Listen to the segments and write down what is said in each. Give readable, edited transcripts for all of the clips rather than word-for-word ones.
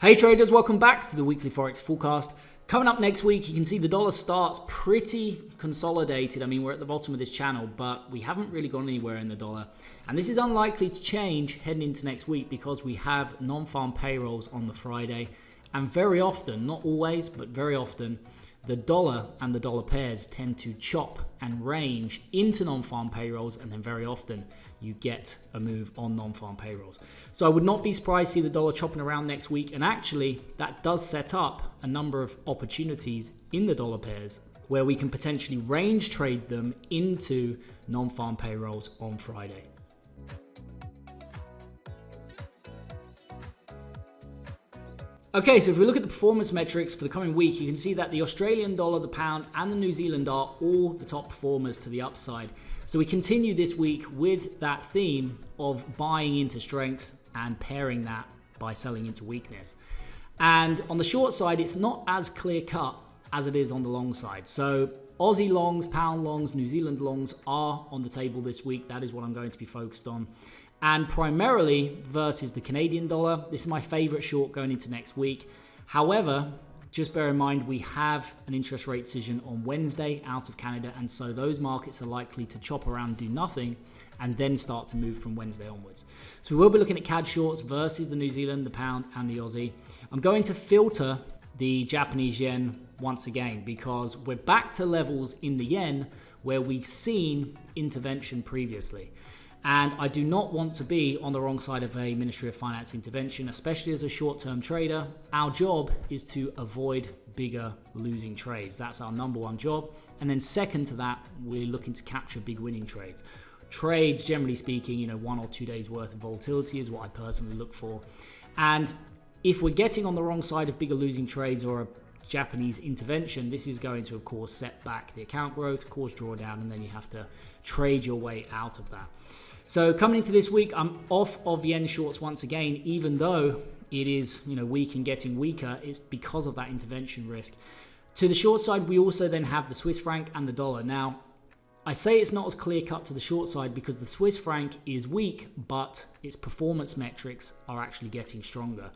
Hey traders, welcome back to the weekly Forex Forecast. Coming up next week, you can see the dollar starts pretty consolidated. I mean, we're at the bottom of this channel, but we haven't really gone anywhere in the dollar. And this is unlikely to change heading into next week because we have non-farm payrolls on the Friday. And very often, not always, but very often, the dollar and the dollar pairs tend to chop and range into non-farm payrolls, and then very often you get a move on non-farm payrolls. So I would not be surprised to see the dollar chopping around next week, and actually that does set up a number of opportunities in the dollar pairs where we can potentially range trade them into non-farm payrolls on Friday. Okay, so if we look at the performance metrics for the coming week, you can see that the Australian dollar, the pound, and the New Zealand are all the top performers to the upside. So we continue this week with that theme of buying into strength and pairing that by selling into weakness. And on the short side, it's not as clear cut as it is on the long side. So Aussie longs, pound longs, New Zealand longs are on the table this week. That is what I'm going to be focused on. And primarily versus the Canadian dollar. This is my favorite short going into next week. However, just bear in mind we have an interest rate decision on Wednesday out of Canada, and so those markets are likely to chop around, do nothing, and then start to move from Wednesday onwards. So we will be looking at CAD shorts versus the New Zealand, the pound, and the Aussie. I'm going to filter the Japanese yen once again because we're back to levels in the yen where we've seen intervention previously. And I do not want to be on the wrong side of a Ministry of Finance intervention, especially as a short-term trader. Our job is to avoid bigger losing trades. That's our number one job. And then second to that, we're looking to capture big winning trades. Trades, generally speaking, 1 or 2 days worth of volatility is what I personally look for. And if we're getting on the wrong side of bigger losing trades or a Japanese intervention, this is going to, of course, set back the account growth, cause drawdown, and then you have to trade your way out of that. So coming into this week, I'm off of yen shorts once again, even though it is weak and getting weaker. It's because of that intervention risk. To the short side, we also then have the Swiss franc and the dollar. Now, I say it's not as clear cut to the short side because the Swiss franc is weak, but its performance metrics are actually getting stronger.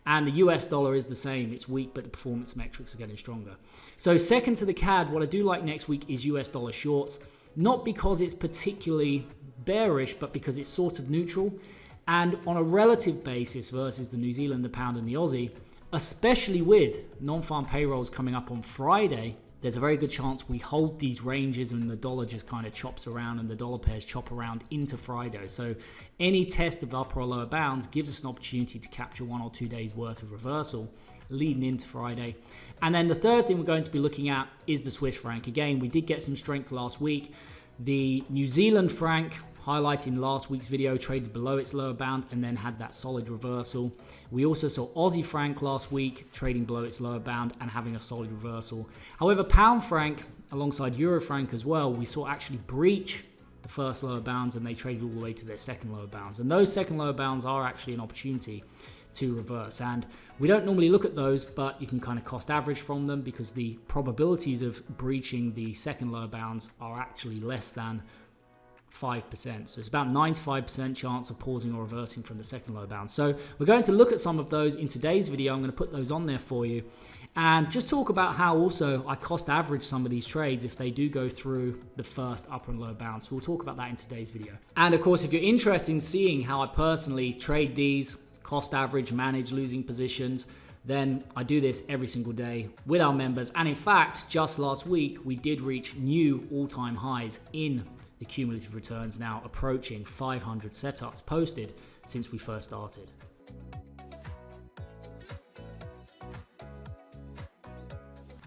And the US dollar is the same. It's weak, but the performance metrics are getting stronger. So second to the CAD, what I do like next week is US dollar shorts, not because it's particularly bearish, but because it's sort of neutral. And on a relative basis versus the New Zealand, the pound, and the Aussie, especially with non-farm payrolls coming up on Friday, there's a very good chance we hold these ranges and the dollar just kind of chops around and the dollar pairs chop around into Friday. So any test of upper or lower bounds gives us an opportunity to capture 1 or 2 days worth of reversal leading into Friday. And then the third thing we're going to be looking at is the Swiss franc. Again, we did get some strength last week. The New Zealand franc, highlighted in last week's video, traded below its lower bound and then had that solid reversal. We also saw Aussie franc last week trading below its lower bound and having a solid reversal. However, pound franc alongside euro franc as well, we saw actually breach the first lower bounds and they traded all the way to their second lower bounds. And those second lower bounds are actually an opportunity to reverse. And we don't normally look at those, but you can kind of cost average from them because the probabilities of breaching the second lower bounds are actually less than 5%. So it's about 95% chance of pausing or reversing from the second lower bound. So we're going to look at some of those in today's video. I'm going to put those on there for you and just talk about how also I cost average some of these trades if they do go through the first upper and lower bound. So we'll talk about that in today's video. And of course, if you're interested in seeing how I personally trade these, cost average, manage losing positions, then I do this every single day with our members. And in fact, just last week, we did reach new all-time highs in the cumulative returns, now approaching 500 setups posted since we first started.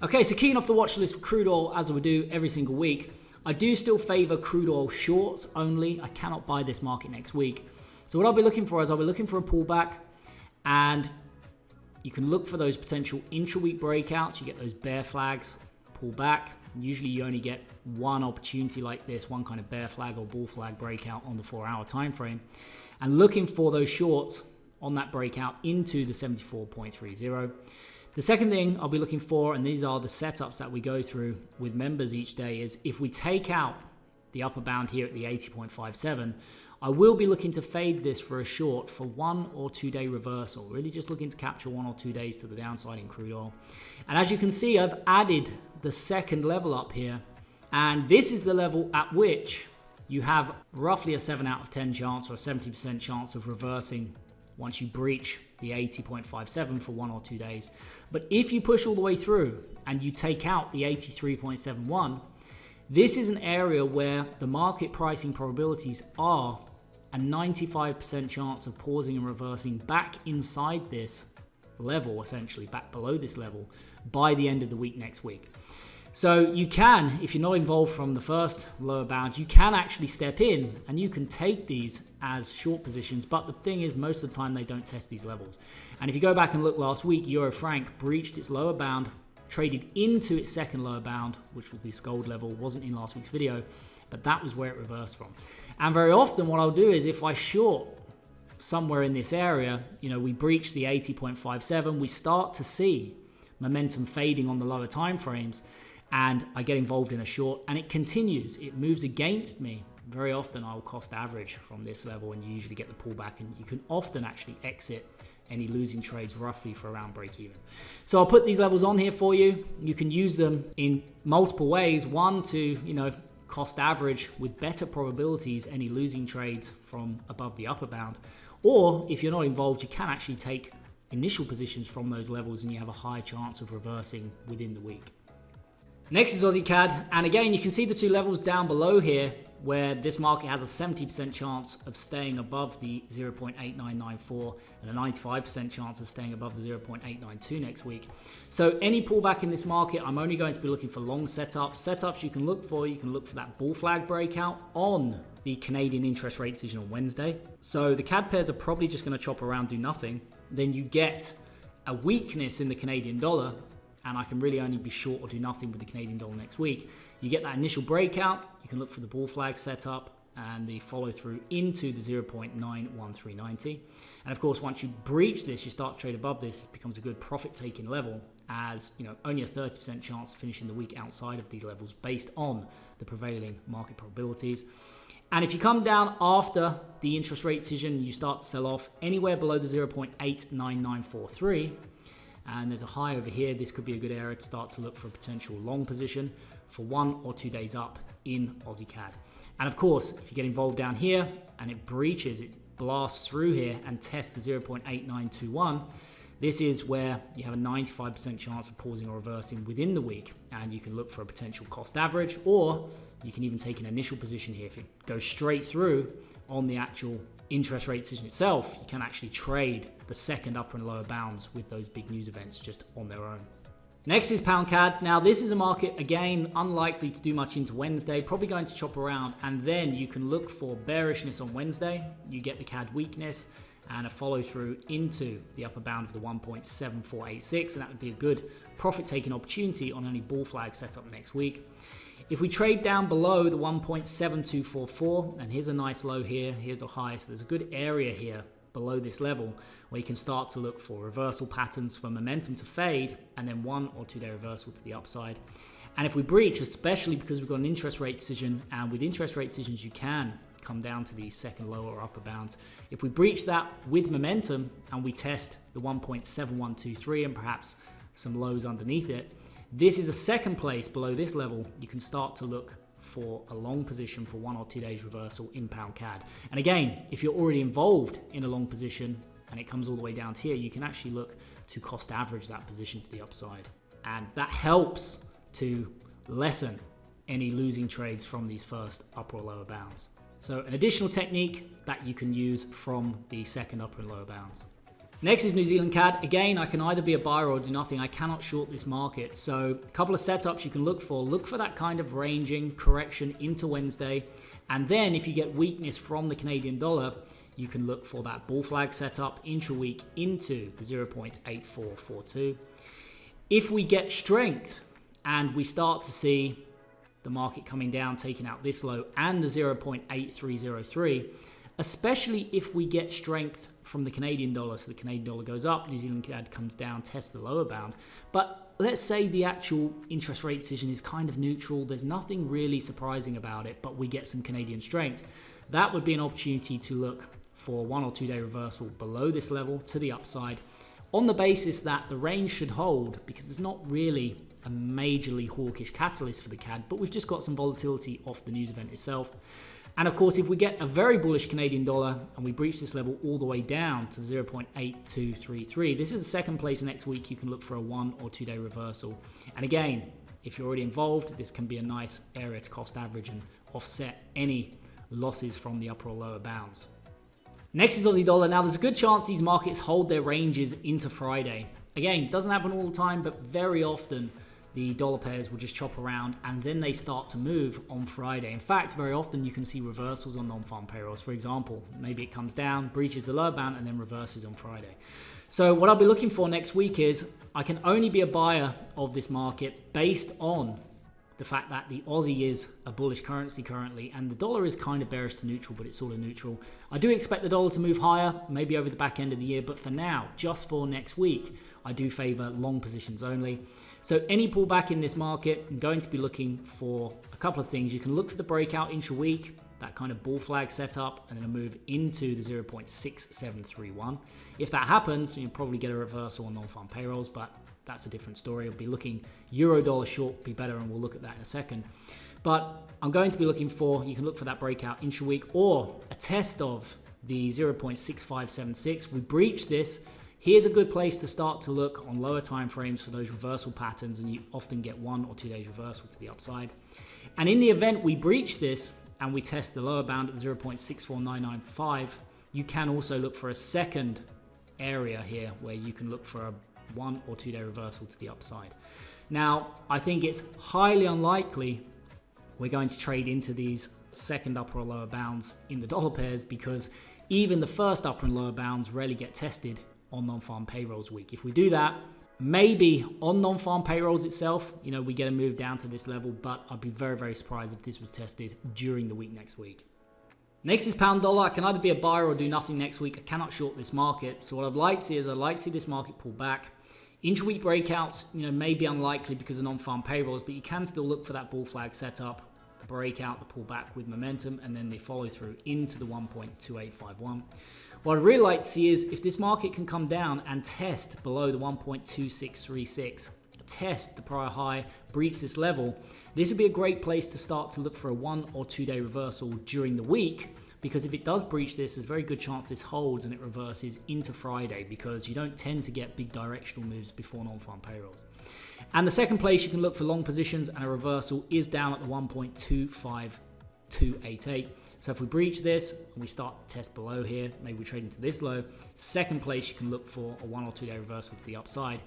Okay, so keying off the watch list for crude oil, as we do every single week, I do still favor crude oil shorts only. I cannot buy this market next week. So what I'll be looking for is I'll be looking for a pullback, and you can look for those potential intra-week breakouts. You get those bear flags, pull back. Usually you only get one opportunity like this, one kind of bear flag or bull flag breakout on the 4-hour time frame, and looking for those shorts on that breakout into the 74.30. The second thing I'll be looking for, and these are the setups that we go through with members each day, is if we take out the upper bound here at the 80.57, I will be looking to fade this for a short for 1 or 2 day reversal. Really just looking to capture 1 or 2 days to the downside in crude oil. And as you can see, I've added the second level up here. And this is the level at which you have roughly a 7 out of 10 chance or a 70% chance of reversing once you breach the 80.57 for 1 or 2 days. But if you push all the way through and you take out the 83.71, this is an area where the market pricing probabilities are a 95% chance of pausing and reversing back inside this level, essentially back below this level, by the end of the week next week. So you can, if you're not involved from the first lower bound, you can actually step in and you can take these as short positions. But the thing is, most of the time they don't test these levels. And if you go back and look last week, Euro franc breached its lower bound, traded into its second lower bound, which was this gold level, wasn't in last week's video, but that was where it reversed from. And very often what I'll do is if I short somewhere in this area, we breach the 80.57, we start to see momentum fading on the lower time frames, and I get involved in a short and it continues. It moves against me. Very often I will cost average from this level and you usually get the pullback, and you can often actually exit any losing trades roughly for around break even. So I'll put these levels on here for you. You can use them in multiple ways. One, to cost average with better probabilities any losing trades from above the upper bound. Or if you're not involved, you can actually take initial positions from those levels and you have a high chance of reversing within the week. Next is Aussie CAD, and again you can see the two levels down below here where this market has a 70% chance of staying above the 0.8994 and a 95% chance of staying above the 0.892 next week. So any pullback in this market, I'm only going to be looking for long setups you can look for that bull flag breakout on the Canadian interest rate decision on Wednesday. So the CAD pairs are probably just going to chop around, do nothing. Then you get a weakness in the Canadian dollar, and I can really only be short or do nothing with the Canadian dollar next week. You get that initial breakout, you can look for the bull flag setup and the follow through into the 0.91390. And of course, once you breach this, you start to trade above this, it becomes a good profit taking level, as only a 30% chance of finishing the week outside of these levels based on the prevailing market probabilities. And if you come down after the interest rate decision, you start to sell off anywhere below the 0.89943, and there's a high over here, this could be a good area to start to look for a potential long position for 1 or 2 days up in Aussie CAD. And of course, if you get involved down here and it breaches, it blasts through here and tests the 0.8921, this is where you have a 95% chance of pausing or reversing within the week, and you can look for a potential cost average, or you can even take an initial position here. If it goes straight through on the actual interest rate decision itself, you can actually trade the second upper and lower bounds with those big news events just on their own. Next is pound CAD. Now this is a market, again, unlikely to do much into Wednesday, probably going to chop around, and then you can look for bearishness on Wednesday. You get the CAD weakness and a follow through into the upper bound of the 1.7486, and that would be a good profit taking opportunity on any bull flag setup next week. If we trade down below the 1.7244, and here's a nice low here, here's a high, so there's a good area here below this level where you can start to look for reversal patterns for momentum to fade, and then 1 or 2 day reversal to the upside. And if we breach, especially because we've got an interest rate decision, and with interest rate decisions you can come down to the second lower or upper bounds. If we breach that with momentum and we test the 1.7123 and perhaps some lows underneath it, this is a second place below this level. You can start to look for a long position for 1 or 2 days reversal in pound CAD. And again, if you're already involved in a long position and it comes all the way down to here, you can actually look to cost average that position to the upside. And that helps to lessen any losing trades from these first upper or lower bounds. So an additional technique that you can use from the second upper and lower bounds. Next is New Zealand CAD. Again, I can either be a buyer or do nothing. I cannot short this market. So a couple of setups you can look for that kind of ranging correction into Wednesday. And then if you get weakness from the Canadian dollar, you can look for that bull flag setup intra-week into the 0.8442. If we get strength and we start to see the market coming down, taking out this low and the 0.8303, especially if we get strength from the Canadian dollar, so the Canadian dollar goes up, New Zealand CAD comes down, tests the lower bound. But let's say the actual interest rate decision is kind of neutral, there's nothing really surprising about it, but we get some Canadian strength. that would be an opportunity to look for 1 or 2 day reversal below this level to the upside, on the basis that the range should hold, because there's not really a majorly hawkish catalyst for the CAD, but we've just got some volatility off the news event itself. And of course, if we get a very bullish Canadian dollar and we breach this level all the way down to 0.8233, this is the second place next week. You can look for a 1 or 2 day reversal. And again, if you're already involved, this can be a nice area to cost average and offset any losses from the upper or lower bounds. Next is Aussie dollar. Now, there's a good chance these markets hold their ranges into Friday. Again, doesn't happen all the time, but very often the dollar pairs will just chop around and then they start to move on Friday. In fact, very often you can see reversals on non-farm payrolls. For example, maybe it comes down, breaches the lower bound, and then reverses on Friday. So what I'll be looking for next week is I can only be a buyer of this market based on the fact that the Aussie is a bullish currency currently and the dollar is kind of bearish to neutral, but it's sort of neutral. I do expect the dollar to move higher, maybe over the back end of the year, but for now, just for next week, I do favor long positions only. So any pullback in this market, I'm going to be looking for a couple of things. You can look for the breakout intra-week, that kind of bull flag setup, and then a move into the 0.6731. If that happens, you'll probably get a reversal on non-farm payrolls, but that's a different story. I'll be looking euro dollar short, be better, and we'll look at that in a second. But I'm going to be looking for, you can look for that breakout intra-week or a test of the 0.6576. We breached this. Here's a good place to start to look on lower time frames for those reversal patterns, and you often get 1 or 2 days reversal to the upside. And in the event we breach this and we test the lower bound at 0.64995, you can also look for a second area here where you can look for a 1 or 2 day reversal to the upside. Now, I think it's highly unlikely we're going to trade into these second upper or lower bounds in the dollar pairs, because even the first upper and lower bounds rarely get tested on non-farm payrolls week. If we do that, maybe on non-farm payrolls itself, we get a move down to this level, but I'd be very, very surprised if this was tested during the week next week. Next is pound dollar. I can either be a buyer or do nothing next week. I cannot short this market. So what I'd like to see is I'd like to see this market pull back. Intra-week breakouts, may be unlikely because of non-farm payrolls, but you can still look for that bull flag setup, the breakout, the pullback with momentum, and then the follow through into the 1.2851. What I'd really like to see is if this market can come down and test below the 1.2636, test the prior high, breach this level, this would be a great place to start to look for a 1 or 2 day reversal during the week. Because if it does breach this, there's a very good chance this holds and it reverses into Friday, because you don't tend to get big directional moves before non-farm payrolls. And the second place you can look for long positions and a reversal is down at the 1.25288. So if we breach this and we start to test below here, maybe we trade into this low, second place you can look for a 1 or 2 day reversal to the upside.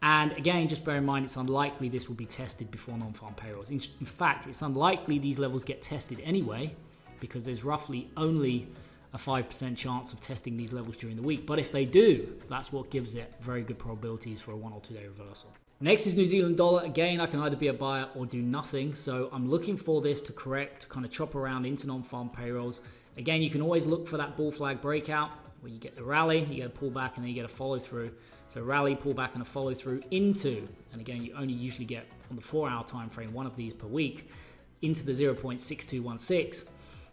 And again, just bear in mind, it's unlikely this will be tested before non-farm payrolls. In fact, it's unlikely these levels get tested anyway, because there's roughly only a 5% chance of testing these levels during the week. But if they do, that's what gives it very good probabilities for a 1 or 2 day reversal. Next is New Zealand dollar. Again, I can either be a buyer or do nothing. So I'm looking for this to correct, to kind of chop around into non-farm payrolls. Again, you can always look for that bull flag breakout where you get the rally, you get a pullback, and then you get a follow through. So rally, pullback, and a follow through into, and again, you only usually get on the 4-hour time frame, one of these per week, into the 0.6216.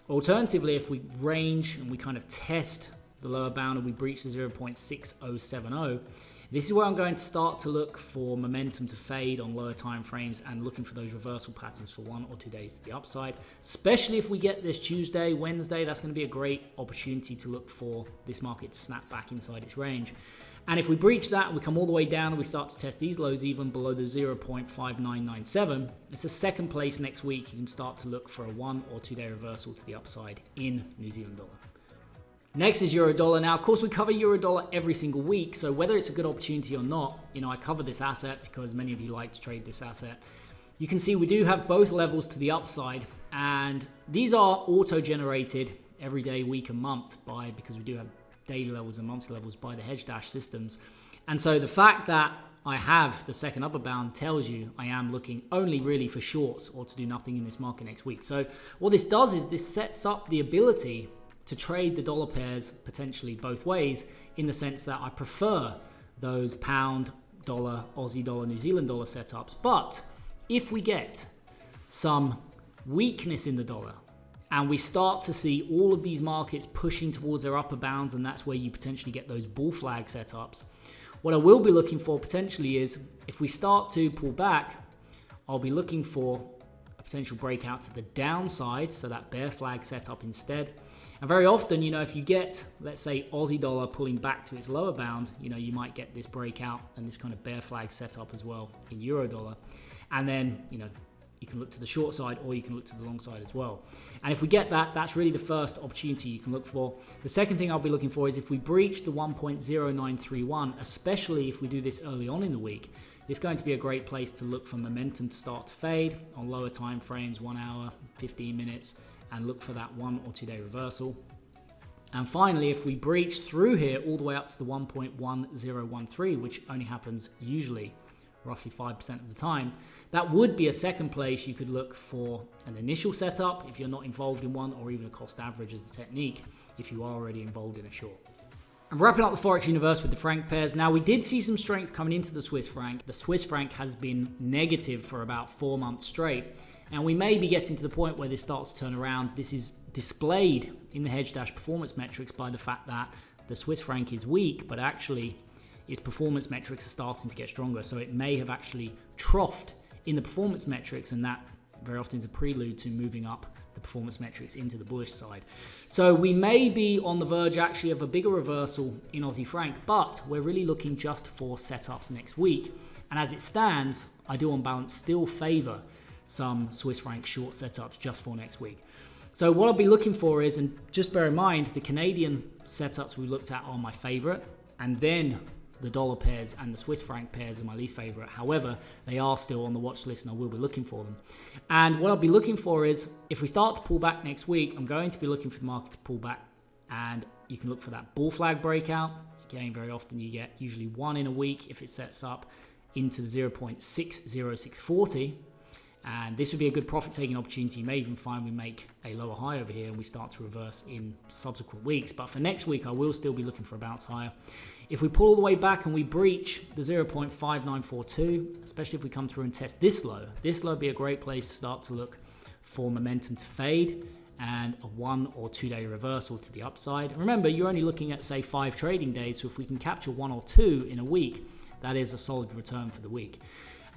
Alternatively, if we range and we kind of test the lower bound and we breach the 0.6070, this is where I'm going to start to look for momentum to fade on lower time frames and looking for those reversal patterns for 1 or 2 days to the upside. Especially if we get this Tuesday, Wednesday, that's going to be a great opportunity to look for this market to snap back inside its range. And if we breach that and we come all the way down and we start to test these lows even below the 0.5997, it's a second place next week. You can start to look for a 1 or 2 day reversal to the upside in New Zealand dollar. Next is euro dollar. Now, of course, we cover euro dollar every single week. So whether it's a good opportunity or not, I cover this asset because many of you like to trade this asset. You can see we do have both levels to the upside, and these are auto-generated every day, week and month because we do have daily levels and monthly levels by the hedge dash systems. And so the fact that I have the second upper bound tells you I am looking only really for shorts or to do nothing in this market next week. So what this does is this sets up the ability to trade the dollar pairs potentially both ways, in the sense that I prefer those pound dollar, Aussie dollar, New Zealand dollar setups. But if we get some weakness in the dollar, and we start to see all of these markets pushing towards their upper bounds, and that's where you potentially get those bull flag setups. What I will be looking for potentially is if we start to pull back, I'll be looking for a potential breakout to the downside, so that bear flag setup instead. And very often, if you get, let's say, Aussie dollar pulling back to its lower bound, you might get this breakout and this kind of bear flag setup as well in euro dollar. And then, you can look to the short side or you can look to the long side as well. And if we get that, that's really the first opportunity you can look for. The second thing I'll be looking for is if we breach the 1.0931, especially if we do this early on in the week, it's going to be a great place to look for momentum to start to fade on lower time frames, 1 hour, 15 minutes, and look for that 1 or 2 day reversal. And finally, if we breach through here all the way up to the 1.1013, which only happens usually roughly 5% of the time, that would be a second place you could look for an initial setup if you're not involved in one, or even a cost average as the technique if you are already involved in a short. And wrapping up the Forex universe with the franc pairs. Now, we did see some strength coming into the Swiss franc. The Swiss franc has been negative for about 4 months straight, and we may be getting to the point where this starts to turn around. This is displayed in the hedge dash performance metrics by the fact that the Swiss franc is weak, but actually its performance metrics are starting to get stronger. So it may have actually troughed in the performance metrics, and that very often is a prelude to moving up the performance metrics into the bullish side. So we may be on the verge actually of a bigger reversal in Aussie franc, but we're really looking just for setups next week. And as it stands, I do on balance still favor some Swiss franc short setups just for next week. So what I'll be looking for is, and just bear in mind, the Canadian setups we looked at are my favorite, and then the dollar pairs and the Swiss franc pairs are my least favorite. However, they are still on the watch list and I will be looking for them. And what I'll be looking for is, if we start to pull back next week, I'm going to be looking for the market to pull back, and you can look for that bull flag breakout. Again, very often you get usually one in a week if it sets up into 0.60640. And this would be a good profit taking opportunity. You may even find we make a lower high over here and we start to reverse in subsequent weeks. But for next week, I will still be looking for a bounce higher. If we pull all the way back and we breach the 0.5942, especially if we come through and test this low would be a great place to start to look for momentum to fade and a 1 or 2 day reversal to the upside. And remember, you're only looking at, say, 5 trading days. So if we can capture 1 or 2 in a week, that is a solid return for the week.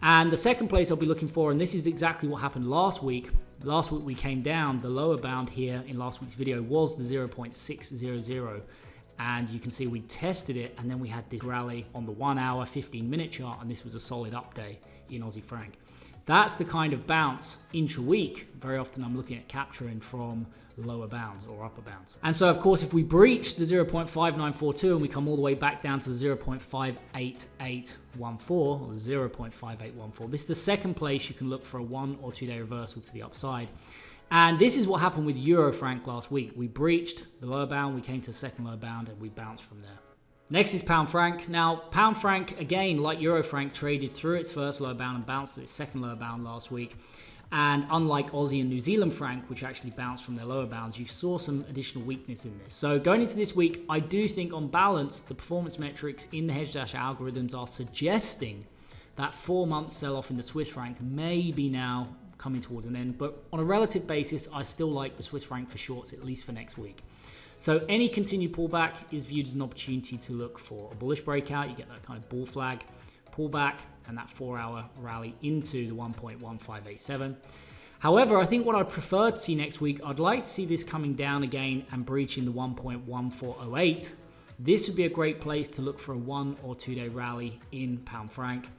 And the second place I'll be looking for, and this is exactly what happened last week. Last week we came down. The lower bound here in last week's video was the 0.600. And you can see we tested it, and then we had this rally on the 1 hour, 15-minute chart, and this was a solid up day in Aussie franc. That's the kind of bounce intra-week. Very often I'm looking at capturing from lower bounds or upper bounds. And so, of course, if we breach the 0.5942 and we come all the way back down to the 0.58814 or the 0.5814, this is the second place you can look for a 1 or 2 day reversal to the upside. And this is what happened with Euro franc last week. We breached the lower bound, we came to the second lower bound, and we bounced from there. Next is pound franc. Now, pound franc, again, like Euro franc, traded through its first lower bound and bounced to its second lower bound last week. And unlike Aussie and New Zealand franc, which actually bounced from their lower bounds, you saw some additional weakness in this. So going into this week, I do think on balance, the performance metrics in the hedge dash algorithms are suggesting that 4-month sell-off in the Swiss franc may be now coming towards an end. But on a relative basis, I still like the Swiss franc for shorts, at least for next week. So any continued pullback is viewed as an opportunity to look for a bullish breakout. You get that kind of bull flag pullback and that 4-hour rally into the 1.1587. However, I think what I'd prefer to see next week, I'd like to see this coming down again and breaching the 1.1408. This would be a great place to look for a 1 or 2 day rally in pound franc.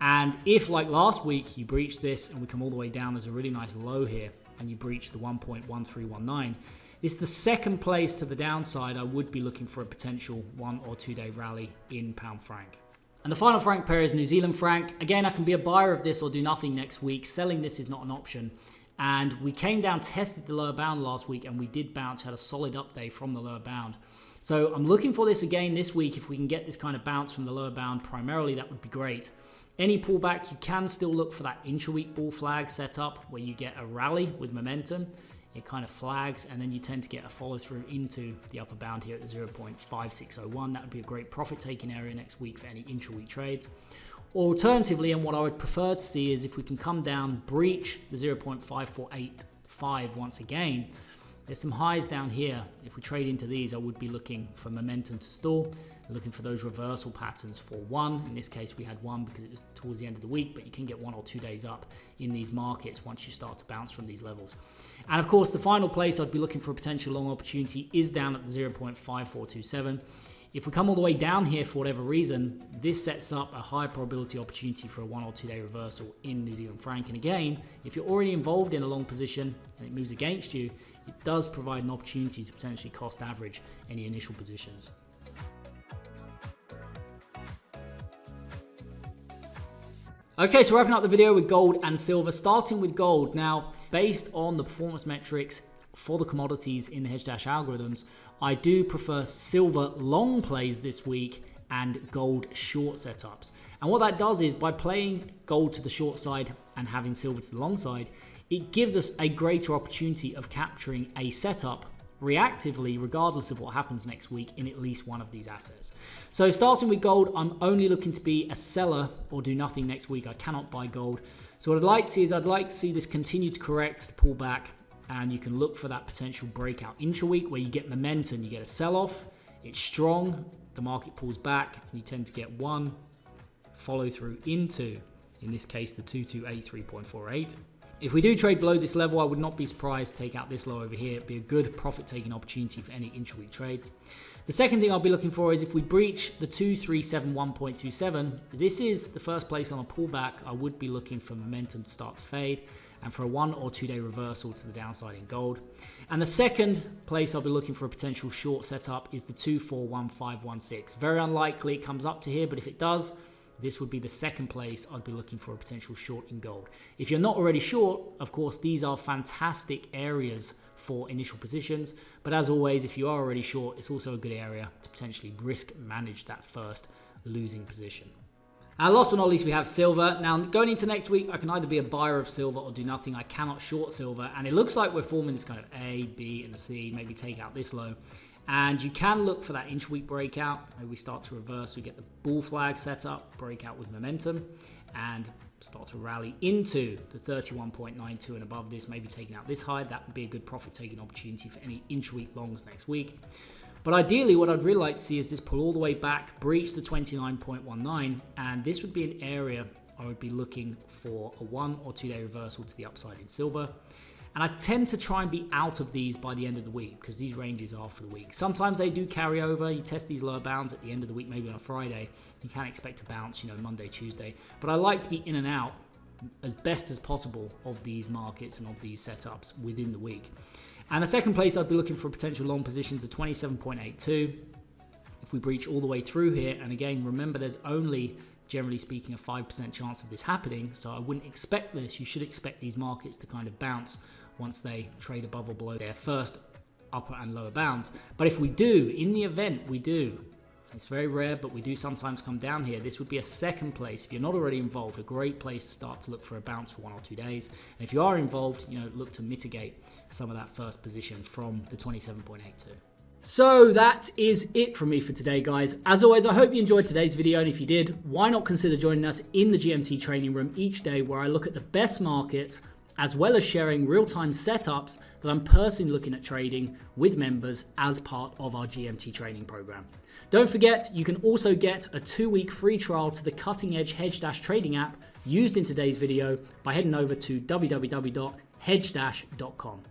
And if, like last week, you breach this and we come all the way down, there's a really nice low here, and you breach the 1.1319, it's the second place to the downside. I would be looking for a potential 1 or 2 day rally in pound franc. And the final franc pair is New Zealand franc. Again, I can be a buyer of this or do nothing next week. Selling this is not an option. And we came down, tested the lower bound last week, and we did bounce, had a solid up day from the lower bound. So I'm looking for this again this week. If we can get this kind of bounce from the lower bound primarily, that would be great. Any pullback, you can still look for that intra-week bull flag setup where you get a rally with momentum. It kind of flags, and then you tend to get a follow through into the upper bound here at the 0.5601. That would be a great profit taking area next week for any intra-week trades. Alternatively, and what I would prefer to see is if we can come down, breach the 0.5485 once again, There's some highs down here. If we trade into these, I would be looking for momentum to stall, looking for those reversal patterns for one. In this case, we had one because it was towards the end of the week, but you can get 1 or 2 days up in these markets once you start to bounce from these levels. And of course, the final place I'd be looking for a potential long opportunity is down at the 0.5427. If we come all the way down here for whatever reason, this sets up a high probability opportunity for a 1 or 2 day reversal in New Zealand franc. And again, if you're already involved in a long position and it moves against you, it does provide an opportunity to potentially cost average any initial positions. Okay, so wrapping up the video with gold and silver, starting with gold. Now, based on the performance metrics for the commodities in the hedge dash algorithms, I do prefer silver long plays this week and gold short setups. And what that does is by playing gold to the short side and having silver to the long side, it gives us a greater opportunity of capturing a setup reactively, regardless of what happens next week in at least one of these assets. So starting with gold, I'm only looking to be a seller or do nothing next week. I cannot buy gold. So what I'd like to see is I'd like to see this continue to correct, to pull back, and you can look for that potential breakout intra-week where you get momentum, you get a sell-off, it's strong, the market pulls back, and you tend to get one follow through into, in this case, the 2283.48. If we do trade below this level, I would not be surprised to take out this low over here. It'd be a good profit-taking opportunity for any intra-week trades. The second thing I'll be looking for is if we breach the 2371.27, this is the first place on a pullback. I would be looking for momentum to start to fade and for a 1 or 2 day reversal to the downside in gold. And the second place I'll be looking for a potential short setup is the 241516. Very unlikely it comes up to here, but if it does, this would be the second place I'd be looking for a potential short in gold. If you're not already short, of course, these are fantastic areas for initial positions. But as always, if you are already short, it's also a good area to potentially risk manage that first losing position. Last but not least, we have silver. Now, going into next week, I can either be a buyer of silver or do nothing. I cannot short silver. And it looks like we're forming this kind of A, B, and a C, maybe take out this low. And you can look for that inch-week breakout. Maybe we start to reverse. We get the bull flag set up, breakout with momentum, and start to rally into the 31.92 and above this, maybe taking out this high. That would be a good profit-taking opportunity for any inch-week longs next week. But ideally, what I'd really like to see is this pull all the way back, breach the 29.19, and this would be an area I would be looking for a 1 or 2 day reversal to the upside in silver. And I tend to try and be out of these by the end of the week because these ranges are for the week. Sometimes they do carry over. You test these lower bounds at the end of the week, maybe on a Friday. You can expect to bounce, Monday, Tuesday. But I like to be in and out as best as possible of these markets and of these setups within the week. And the second place I'd be looking for a potential long position to 27.82. If we breach all the way through here, and again, remember there's only, generally speaking, a 5% chance of this happening, so I wouldn't expect this. You should expect these markets to kind of bounce once they trade above or below their first upper and lower bounds. But if we do, in the event we do, it's very rare, but we do sometimes come down here, this would be a second place. If you're not already involved, a great place to start to look for a bounce for 1 or 2 days. And if you are involved, look to mitigate some of that first position from the 27.82. So that is it from me for today, guys. As always, I hope you enjoyed today's video, and if you did, why not consider joining us in the GMT training room each day, where I look at the best markets as well as sharing real-time setups that I'm personally looking at trading with members as part of our GMT training program. Don't forget, you can also get a 2-week free trial to the cutting-edge hedge dash trading app used in today's video by heading over to www.hedge-.com.